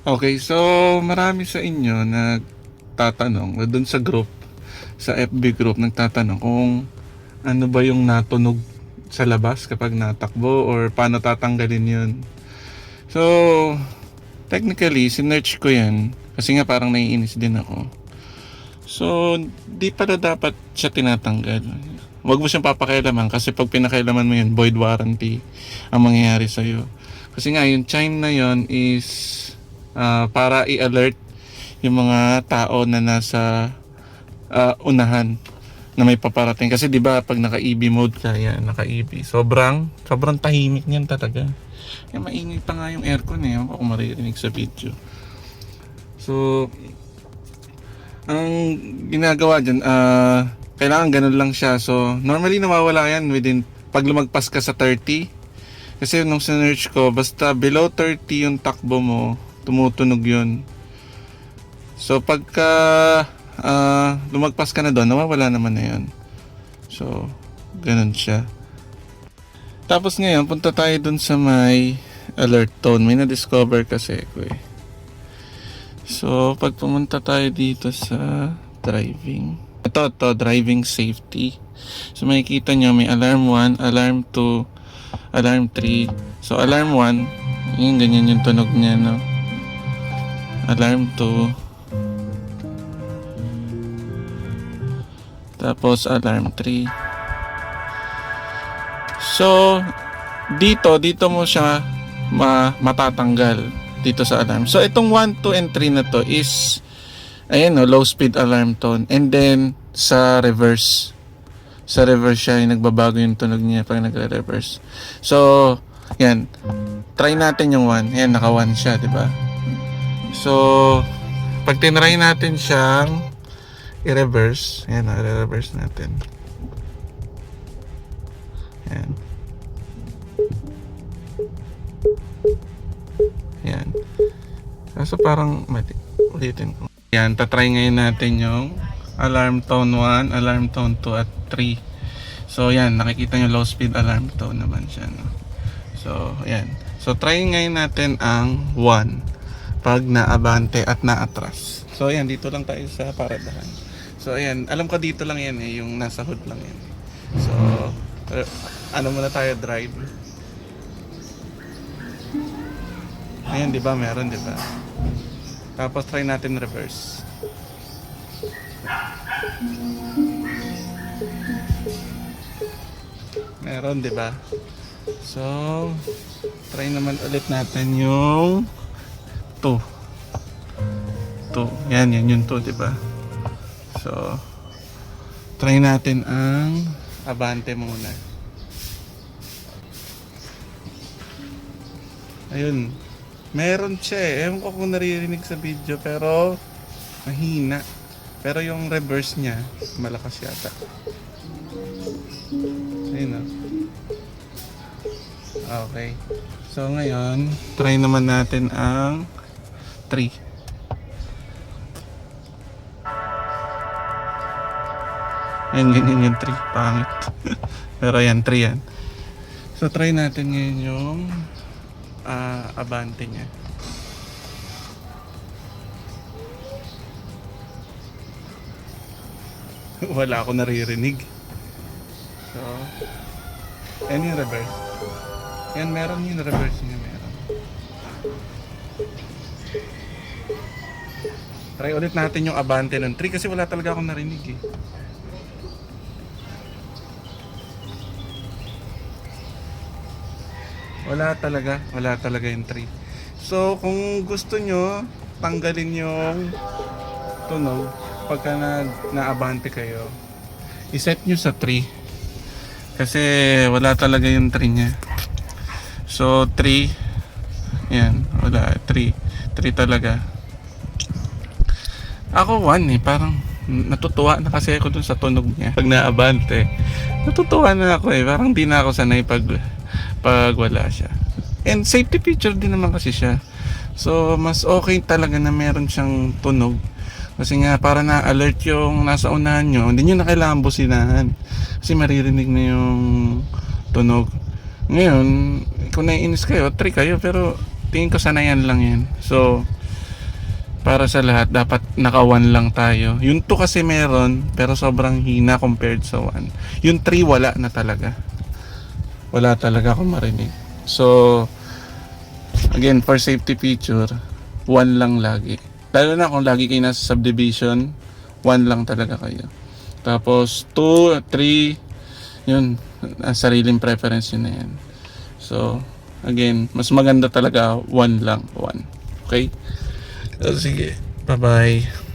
Okay, so marami sa inyo nagtatanong doon sa group, sa FB group, nagtatanong kung ano ba yung natunog sa labas kapag natakbo or paano tatanggalin yun. So, technically, sinearch ko yan kasi nga parang naiinis din ako. So, di pala dapat siya tinatanggal. Huwag mo siyang papakialaman kasi pag pinakailaman mo yun, void warranty ang mangyayari sa'yo. Kasi nga, yung chime na yun is para i-alert yung mga tao na nasa unahan na may paparating. Kasi di ba pag naka-EV mode ka, yan, naka-EV, sobrang tahimik niyan talaga. Kaya maingay pa nga yung aircon eh. Ewan ko kung maririnig sa video. So, ang ginagawa dyan, kailangan ganun lang siya. So, normally nawawala yan within, pag lumagpas ka sa 30. Kasi nung sinearch ko, basta below 30 yung takbo mo, tumutunog yun. So, pagka lumagpas ka na doon, nawawala naman na yun. So, ganun siya. Tapos ngayon, punta tayo dun sa may alert tone. May na-discover kasi ko eh. So, pag pumunta tayo dito sa driving. Ito, driving safety. So, makikita nyo, may alarm 1, alarm 2, alarm 3. So, alarm 1, yun, ganyan yung tunog niya, no? Alarm 2. Tapos, alarm 3. So, dito mo siya matatanggal dito sa alarm. So, itong 1, 2, and 3 na to is, ayan no, low speed alarm tone. And then, sa reverse siya, yung nagbabago yung tunog niya pag nagre-reverse. So, yan. Try natin yung 1. Ayan, naka 1 siya, di ba? So, pag tinry natin siyang i-reverse, ayan, i-reverse natin. Ayan. Ayan. So, parang ulitin ko. Ayan, tatry ngayon natin yung alarm tone 1, alarm tone 2 at 3. So, ayan, nakikita nyo low speed alarm tone naman siya, no? So, ayan. So, try ngayon natin ang 1 pag naabante at naatras. So, ayan, dito lang tayo sa paradahan. So, ayan, alam ko dito lang yan eh, yung nasa hood lang yan. So, ano muna tayo, drive. Ayan, di ba? Meron, di ba? Tapos try natin reverse. Meron, di ba? So, try naman ulit natin yung 2. Yan yung 2, di ba? So, try natin ang abante muna. Ayun. Meron siya eh. Ewan ko kung naririnig sa video pero mahina. Pero yung reverse niya malakas yata. Ayun o. Okay. So ngayon, try naman natin ang 3. Ayan, ganyan yung 3. Pangit. Pero yan, 3 yan. So try natin ngayon yung abante niya. Wala ako naririnig. So, yan yung reverse. Yan, meron yung reverse niya, meron. Try ulit natin yung abante ng 3 kasi wala talaga akong narinig eh. Wala talaga yung 3. So, kung gusto nyo tanggalin yung tunog pagka naabante kayo, iset nyo sa 3 kasi wala talaga yung 3 nya. So, 3 yan, wala, 3 talaga. Ako 1 eh, parang natutuwa na kasi ako dun sa tunog niya pag naabante. Natutuwa na ako eh, parang di na ako sanay pag wala siya. And safety feature din naman kasi siya. So, mas okay talaga na meron siyang tunog. Kasi nga, para na-alert yung nasa unahan nyo, hindi nyo na kailangan businahan. Kasi maririnig na yung tunog. Ngayon, kung naiinis kayo, 3 kayo, pero tingin ko sanayan lang yan. So, para sa lahat, dapat naka 1 lang tayo. Yung 2 kasi meron, pero sobrang hina compared sa 1. Yung 3 wala na talaga. Wala talaga akong marinig. So, again, for safety feature, 1 lang lagi. Lalo na kung lagi kayo nasa subdivision, 1 lang talaga kayo. Tapos, 2, 3, yun, ang sariling preference yun na yan. So, again, mas maganda talaga 1 lang, 1. Okay? So, sige, bye-bye.